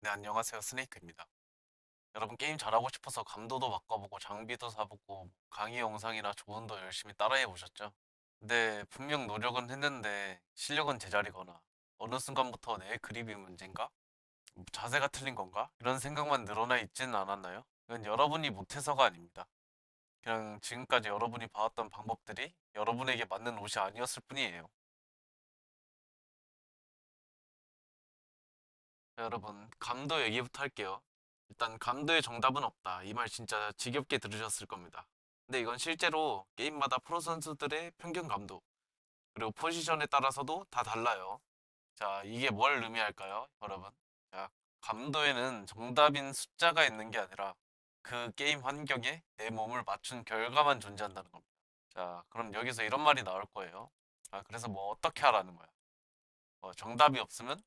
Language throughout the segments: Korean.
네, 안녕하세요. 스네이크입니다. 여러분 게임 잘하고 싶어서 감도도 바꿔보고 장비도 사보고 강의 영상이나 조언도 열심히 따라해 보셨죠? 근데 분명 노력은 했는데 실력은 제자리거나 어느 순간부터 내 그립이 문제인가? 자세가 틀린 건가? 이런 생각만 늘어나 있지는 않았나요? 이건 여러분이 못해서가 아닙니다. 그냥 지금까지 여러분이 봐왔던 방법들이 여러분에게 맞는 옷이 아니었을 뿐이에요. 자, 여러분 감도 얘기부터 할게요. 일단 감도의 정답은 없다. 이 말 진짜 지겹게 들으셨을 겁니다. 근데 이건 실제로 게임마다 프로 선수들의 평균 감도, 그리고 포지션에 따라서도 다 달라요. 자, 이게 뭘 의미할까요, 여러분? 자, 감도에는 정답인 숫자가 있는 게 아니라 그 게임 환경에 내 몸을 맞춘 결과만 존재한다는 겁니다. 자, 그럼 여기서 이런 말이 나올 거예요. 아, 그래서 뭐 어떻게 하라는 거야? 정답이 없으면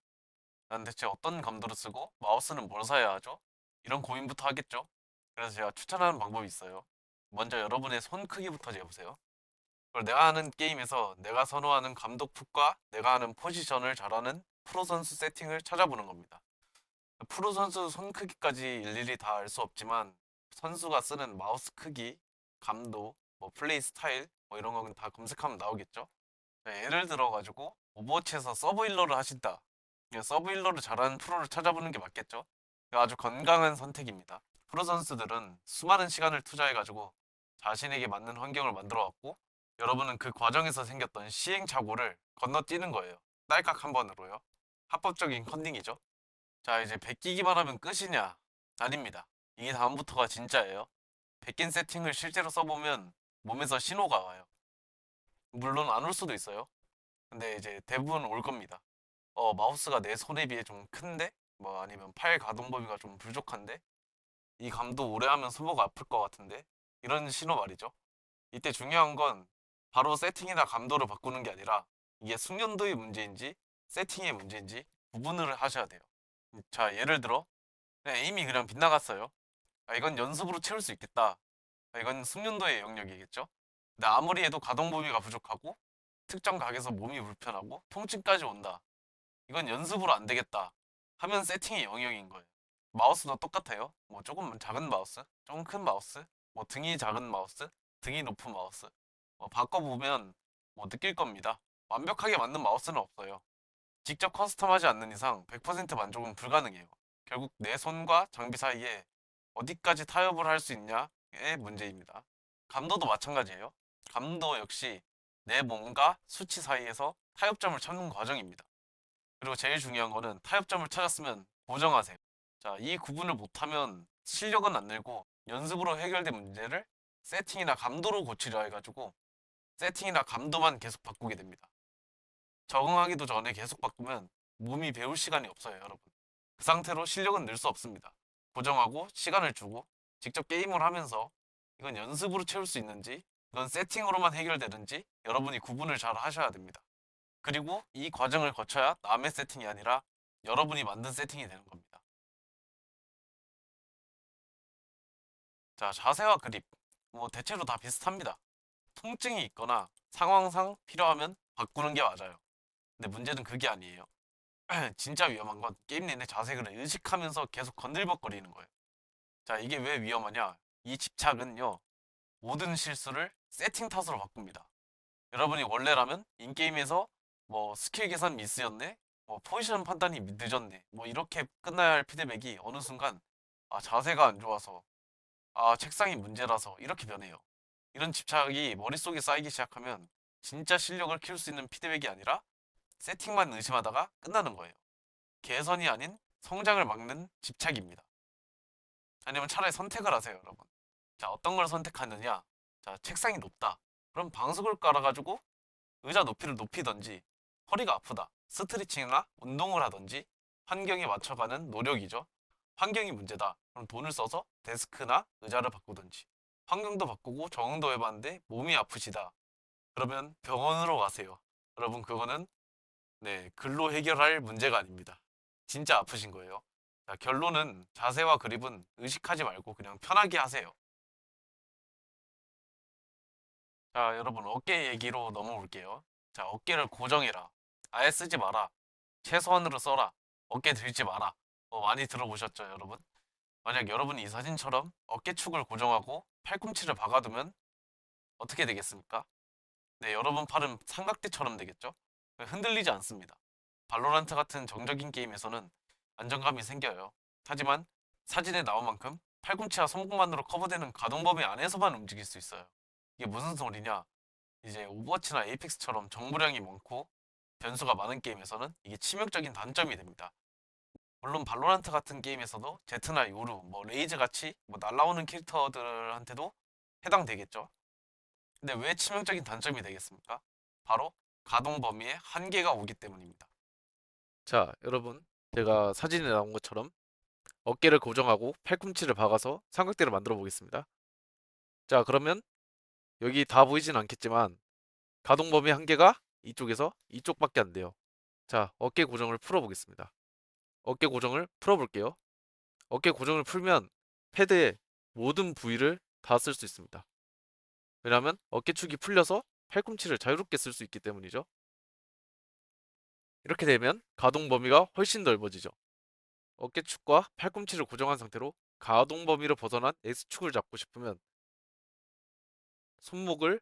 난 대체 어떤 감도를 쓰고 마우스는 뭘 사야 하죠? 이런 고민부터 하겠죠? 그래서 제가 추천하는 방법이 있어요. 먼저 여러분의 손 크기부터 재보세요. 그리고 내가 하는 게임에서 내가 선호하는 감독 풋과 내가 하는 포지션을 잘하는 프로 선수 세팅을 찾아보는 겁니다. 프로 선수 손 크기까지 일일이 다 알 수 없지만 선수가 쓰는 마우스 크기, 감도, 뭐 플레이 스타일 뭐 이런 건 다 검색하면 나오겠죠? 예를 들어가지고 오버워치에서 서브 힐러를 하신다. 서브 힐러를 잘하는 프로를 찾아보는 게 맞겠죠? 아주 건강한 선택입니다. 프로 선수들은 수많은 시간을 투자해가지고 자신에게 맞는 환경을 만들어 왔고, 여러분은 그 과정에서 생겼던 시행착오를 건너뛰는 거예요. 딸깍 한 번으로요. 합법적인 컨닝이죠. 자, 이제 베끼기만 하면 끝이냐? 아닙니다. 이게 다음부터가 진짜예요. 베낀 세팅을 실제로 써보면 몸에서 신호가 와요. 물론 안 올 수도 있어요. 근데 이제 대부분 올 겁니다. 마우스가 내 손에 비해 좀 큰데? 뭐 아니면 팔 가동 범위가 좀 부족한데? 이 감도 오래 하면 손목 아플 것 같은데? 이런 신호 말이죠. 이때 중요한 건 바로 세팅이나 감도를 바꾸는 게 아니라 이게 숙련도의 문제인지 세팅의 문제인지 구분을 하셔야 돼요. 자, 예를 들어 에임이 그냥 빗나갔어요. 아, 이건 연습으로 채울 수 있겠다. 아, 이건 숙련도의 영역이겠죠. 근데 아무리 해도 가동 범위가 부족하고 특정 각에서 몸이 불편하고 통증까지 온다. 이건 연습으로 안 되겠다 하면 세팅의 영역인 거예요. 마우스도 똑같아요. 뭐 조금 작은 마우스, 조금 큰 마우스, 뭐 등이 작은 마우스, 등이 높은 마우스. 바꿔보면 뭐 느낄 겁니다. 완벽하게 맞는 마우스는 없어요. 직접 커스텀하지 않는 이상 100% 만족은 불가능해요. 결국 내 손과 장비 사이에 어디까지 타협을 할 수 있냐의 문제입니다. 감도도 마찬가지예요. 감도 역시 내 몸과 수치 사이에서 타협점을 찾는 과정입니다. 그리고 제일 중요한 거는 타협점을 찾았으면 고정하세요. 자, 이 구분을 못하면 실력은 안 늘고 연습으로 해결된 문제를 세팅이나 감도로 고치려 해가지고 세팅이나 감도만 계속 바꾸게 됩니다. 적응하기도 전에 계속 바꾸면 몸이 배울 시간이 없어요, 여러분. 그 상태로 실력은 늘 수 없습니다. 고정하고 시간을 주고 직접 게임을 하면서 이건 연습으로 채울 수 있는지 이건 세팅으로만 해결되는지 여러분이 구분을 잘 하셔야 됩니다. 그리고 이 과정을 거쳐야 남의 세팅이 아니라 여러분이 만든 세팅이 되는 겁니다. 자, 자세와 그립. 뭐 대체로 다 비슷합니다. 통증이 있거나 상황상 필요하면 바꾸는 게 맞아요. 근데 문제는 그게 아니에요. 진짜 위험한 건 게임 내내 자세를 의식하면서 계속 건들벅거리는 거예요. 자, 이게 왜 위험하냐? 이 집착은요, 모든 실수를 세팅 탓으로 바꿉니다. 여러분이 원래라면 인게임에서 뭐 스킬 계산 미스였네? 뭐 포지션 판단이 늦었네? 뭐 이렇게 끝나야 할 피드백이 어느 순간 아, 자세가 안 좋아서 아, 책상이 문제라서 이렇게 변해요. 이런 집착이 머릿속에 쌓이기 시작하면 진짜 실력을 키울 수 있는 피드백이 아니라 세팅만 의심하다가 끝나는 거예요. 개선이 아닌 성장을 막는 집착입니다. 아니면 차라리 선택을 하세요, 여러분. 자, 어떤 걸 선택하느냐? 자, 책상이 높다. 그럼 방석을 깔아가지고 의자 높이를 높이던지, 허리가 아프다. 스트레칭이나 운동을 하던지, 환경에 맞춰가는 노력이죠. 환경이 문제다. 그럼 돈을 써서 데스크나 의자를 바꾸던지. 환경도 바꾸고 적응도 해봤는데 몸이 아프시다. 그러면 병원으로 가세요. 여러분, 그거는 네, 글로 해결할 문제가 아닙니다. 진짜 아프신 거예요. 자, 결론은 자세와 그립은 의식하지 말고 그냥 편하게 하세요. 자, 여러분 어깨 얘기로 넘어올게요. 자, 어깨를 고정해라. 아예 쓰지 마라. 최소한으로 써라. 어깨 들지 마라. 많이 들어보셨죠, 여러분? 만약 여러분이 이 사진처럼 어깨축을 고정하고 팔꿈치를 박아두면 어떻게 되겠습니까? 네, 여러분 팔은 삼각대처럼 되겠죠? 흔들리지 않습니다. 발로란트 같은 정적인 게임에서는 안정감이 생겨요. 하지만 사진에 나온 만큼 팔꿈치와 손목만으로 커버되는 가동 범위 안에서만 움직일 수 있어요. 이게 무슨 소리냐? 이제 오버워치나 에이펙스처럼 정보량이 많고 변수가 많은 게임에서는 이게 치명적인 단점이 됩니다. 물론 발로란트 같은 게임에서도 제트나 요루, 뭐 레이즈 같이 뭐 날라오는 캐릭터들한테도 해당되겠죠. 근데 왜 치명적인 단점이 되겠습니까? 바로 가동 범위에 한계가 오기 때문입니다. 자, 여러분, 제가 사진에 나온 것처럼 어깨를 고정하고 팔꿈치를 박아서 삼각대를 만들어 보겠습니다. 자, 그러면 여기 다 보이진 않겠지만 가동 범위 한계가 이쪽에서 이쪽밖에 안 돼요. 자, 어깨 고정을 풀어 보겠습니다. 어깨 고정을 풀어 볼게요. 어깨 고정을 풀면 패드의 모든 부위를 다 쓸 수 있습니다. 왜냐하면 어깨축이 풀려서 팔꿈치를 자유롭게 쓸 수 있기 때문이죠. 이렇게 되면 가동 범위가 훨씬 넓어지죠. 어깨축과 팔꿈치를 고정한 상태로 가동 범위를 벗어난 X축을 잡고 싶으면 손목을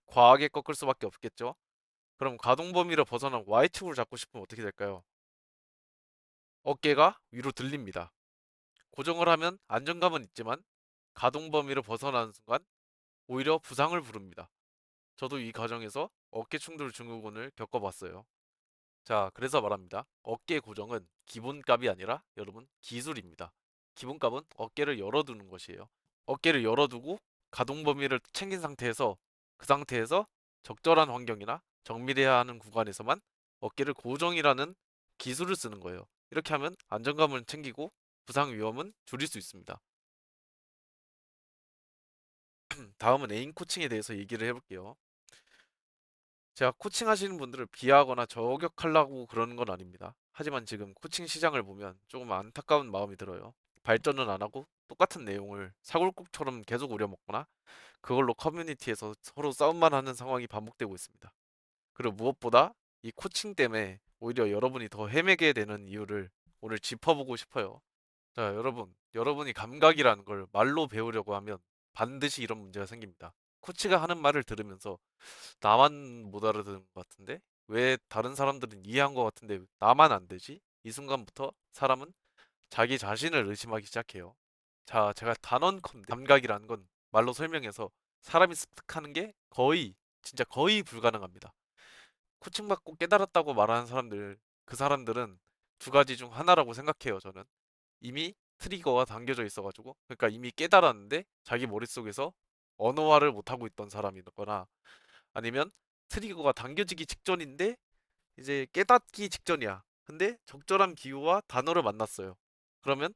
과하게 꺾을 수밖에 없겠죠. 그럼 가동 범위를 벗어난 Y축을 잡고 싶으면 어떻게 될까요? 어깨가 위로 들립니다. 고정을 하면 안정감은 있지만 가동 범위를 벗어나는 순간 오히려 부상을 부릅니다. 저도 이 과정에서 어깨 충돌 증후군을 겪어봤어요. 자, 그래서 말합니다. 어깨 고정은 기본값이 아니라 여러분 기술입니다. 기본값은 어깨를 열어두는 것이에요. 어깨를 열어두고 가동 범위를 챙긴 상태에서 그 상태에서 적절한 환경이나 정밀해야 하는 구간에서만 어깨를 고정이라는 기술을 쓰는 거예요. 이렇게 하면 안정감을 챙기고 부상 위험은 줄일 수 있습니다. 다음은 에임 코칭에 대해서 얘기를 해볼게요. 제가 코칭 하시는 분들을 비하하거나 저격하려고 그러는 건 아닙니다. 하지만 지금 코칭 시장을 보면 조금 안타까운 마음이 들어요. 발전은 안 하고 똑같은 내용을 사골국처럼 계속 우려먹거나 그걸로 커뮤니티에서 서로 싸움만 하는 상황이 반복되고 있습니다. 그리고 무엇보다 이 코칭 때문에 오히려 여러분이 더 헤매게 되는 이유를 오늘 짚어보고 싶어요. 자, 여러분이 감각이라는 걸 말로 배우려고 하면 반드시 이런 문제가 생깁니다. 코치가 하는 말을 들으면서 나만 못 알아듣는 것 같은데? 왜 다른 사람들은 이해한 것 같은데 나만 안 되지? 이 순간부터 사람은 자기 자신을 의심하기 시작해요. 자, 제가 단언컨대 감각이라는 건 말로 설명해서 사람이 습득하는 게 진짜 거의 불가능합니다. 코칭받고 깨달았다고 말하는 사람들, 그 사람들은 두 가지 중 하나라고 생각해요, 저는. 이미 트리거가 당겨져 있어가지고, 그러니까 이미 깨달았는데 자기 머릿속에서 언어화를 못하고 있던 사람이거나 아니면 트리거가 당겨지기 직전인데 이제 깨닫기 직전이야. 근데 적절한 기호와 단어를 만났어요. 그러면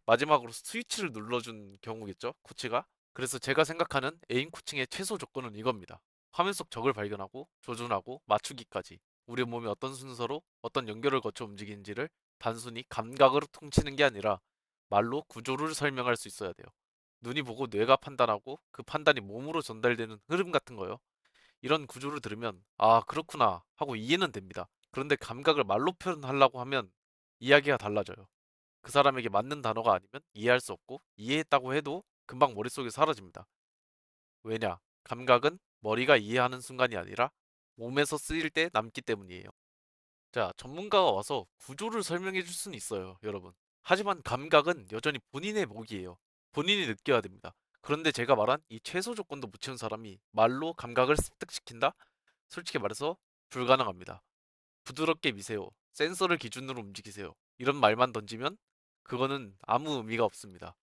마지막으로 스위치를 눌러준 경우겠죠, 코치가. 그래서 제가 생각하는 에임 코칭의 최소 조건은 이겁니다. 화면 속 적을 발견하고 조준하고 맞추기까지 우리 몸이 어떤 순서로 어떤 연결을 거쳐 움직이는지를 단순히 감각으로 통치는 게 아니라 말로 구조를 설명할 수 있어야 돼요. 눈이 보고 뇌가 판단하고 그 판단이 몸으로 전달되는 흐름 같은 거요. 이런 구조를 들으면 아, 그렇구나 하고 이해는 됩니다. 그런데 감각을 말로 표현하려고 하면 이야기가 달라져요. 그 사람에게 맞는 단어가 아니면 이해할 수 없고 이해했다고 해도 금방 머릿속에 사라집니다. 왜냐? 감각은 머리가 이해하는 순간이 아니라 몸에서 쓰일 때 남기 때문이에요. 자, 전문가가 와서 구조를 설명해 줄 수는 있어요, 여러분. 하지만 감각은 여전히 본인의 몫이에요. 본인이 느껴야 됩니다. 그런데 제가 말한 이 최소 조건도 못 채운 사람이 말로 감각을 습득시킨다? 솔직히 말해서 불가능합니다. 부드럽게 미세요. 센서를 기준으로 움직이세요. 이런 말만 던지면 그거는 아무 의미가 없습니다.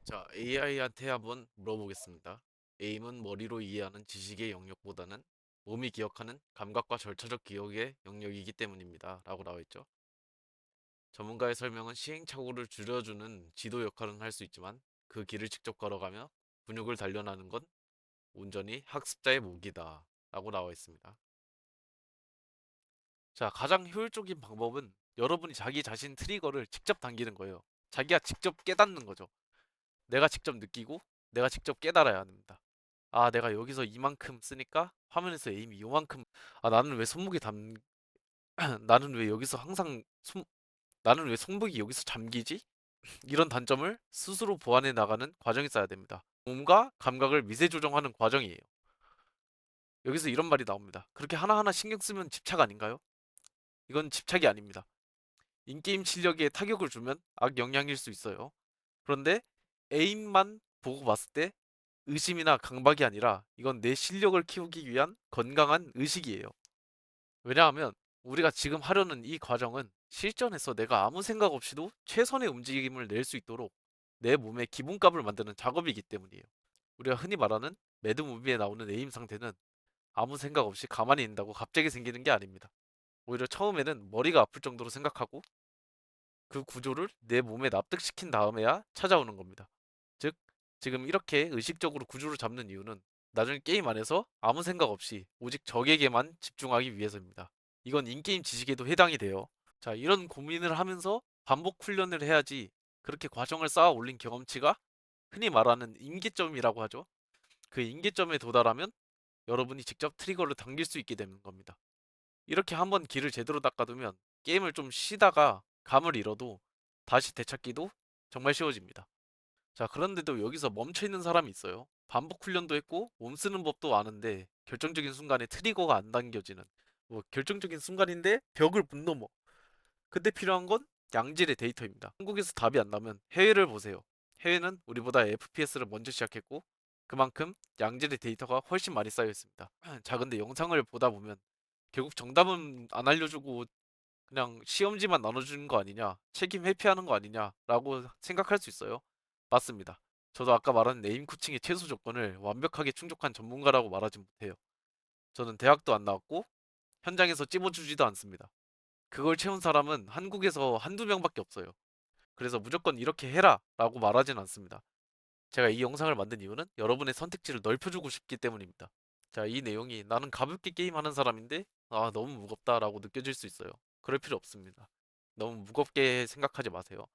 자, AI한테 한번 물어보겠습니다. 에임은 머리로 이해하는 지식의 영역보다는 몸이 기억하는 감각과 절차적 기억의 영역이기 때문입니다. 라고 나와 있죠. 전문가의 설명은 시행착오를 줄여주는 지도 역할은 할 수 있지만 그 길을 직접 걸어가며 근육을 단련하는 건 온전히 학습자의 몫이다. 라고 나와 있습니다. 자, 가장 효율적인 방법은 여러분이 자기 자신 트리거를 직접 당기는 거예요. 자기가 직접 깨닫는 거죠. 내가 직접 느끼고 내가 직접 깨달아야 합니다. 아, 내가 여기서 이만큼 쓰니까 화면에서 에임이 요만큼. 아, 나는 왜 손목이 담 나는 왜 여기서 항상 나는 왜 손목이 여기서 잠기지? 이런 단점을 스스로 보완해 나가는 과정이 있어야 됩니다. 몸과 감각을 미세 조정하는 과정이에요. 여기서 이런 말이 나옵니다. 그렇게 하나하나 신경 쓰면 집착 아닌가요? 이건 집착이 아닙니다. 인게임 실력에 타격을 주면 악영향일 수 있어요. 그런데 에임만 보고 봤을 때 의심이나 강박이 아니라 이건 내 실력을 키우기 위한 건강한 의식이에요. 왜냐하면 우리가 지금 하려는 이 과정은 실전에서 내가 아무 생각 없이도 최선의 움직임을 낼 수 있도록 내 몸의 기본값을 만드는 작업이기 때문이에요. 우리가 흔히 말하는 매드무비에 나오는 에임 상태는 아무 생각 없이 가만히 있는다고 갑자기 생기는 게 아닙니다. 오히려 처음에는 머리가 아플 정도로 생각하고 그 구조를 내 몸에 납득시킨 다음에야 찾아오는 겁니다. 즉, 지금 이렇게 의식적으로 구조를 잡는 이유는 나중에 게임 안에서 아무 생각 없이 오직 적에게만 집중하기 위해서입니다. 이건 인게임 지식에도 해당이 돼요. 자, 이런 고민을 하면서 반복 훈련을 해야지 그렇게 과정을 쌓아 올린 경험치가 흔히 말하는 임계점이라고 하죠. 그 임계점에 도달하면 여러분이 직접 트리거를 당길 수 있게 되는 겁니다. 이렇게 한번 길을 제대로 닦아두면 게임을 좀 쉬다가 감을 잃어도 다시 되찾기도 정말 쉬워집니다. 자, 그런데도 여기서 멈춰 있는 사람이 있어요. 반복 훈련도 했고 몸 쓰는 법도 아는데 결정적인 순간에 트리거가 안 당겨지는 뭐 결정적인 순간인데 벽을 못 넘어. 그때 필요한 건 양질의 데이터입니다. 한국에서 답이 안 나면 해외를 보세요. 해외는 우리보다 FPS를 먼저 시작했고 그만큼 양질의 데이터가 훨씬 많이 쌓여 있습니다. 자, 근데 영상을 보다 보면 결국 정답은 안 알려주고 그냥 시험지만 나눠주는 거 아니냐, 책임 회피하는 거 아니냐라고 생각할 수 있어요. 맞습니다. 저도 아까 말한 네임 코칭의 최소 조건을 완벽하게 충족한 전문가라고 말하지 못해요. 저는 대학도 안 나왔고 현장에서 찝어주지도 않습니다. 그걸 채운 사람은 한국에서 한두 명밖에 없어요. 그래서 무조건 이렇게 해라 라고 말하진 않습니다. 제가 이 영상을 만든 이유는 여러분의 선택지를 넓혀주고 싶기 때문입니다. 자, 이 내용이 나는 가볍게 게임하는 사람인데 너무 무겁다라고 느껴질 수 있어요. 그럴 필요 없습니다. 너무 무겁게 생각하지 마세요.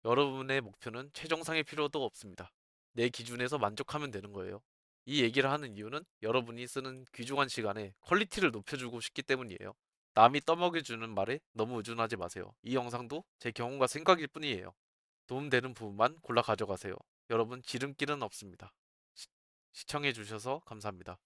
여러분의 목표는 최정상의 필요도 없습니다. 내 기준에서 만족하면 되는 거예요. 이 얘기를 하는 이유는 여러분이 쓰는 귀중한 시간에 퀄리티를 높여주고 싶기 때문이에요. 남이 떠먹여주는 말에 너무 의존하지 마세요. 이 영상도 제 경험과 생각일 뿐이에요. 도움되는 부분만 골라 가져가세요. 여러분, 지름길은 없습니다. 시청해주셔서 감사합니다.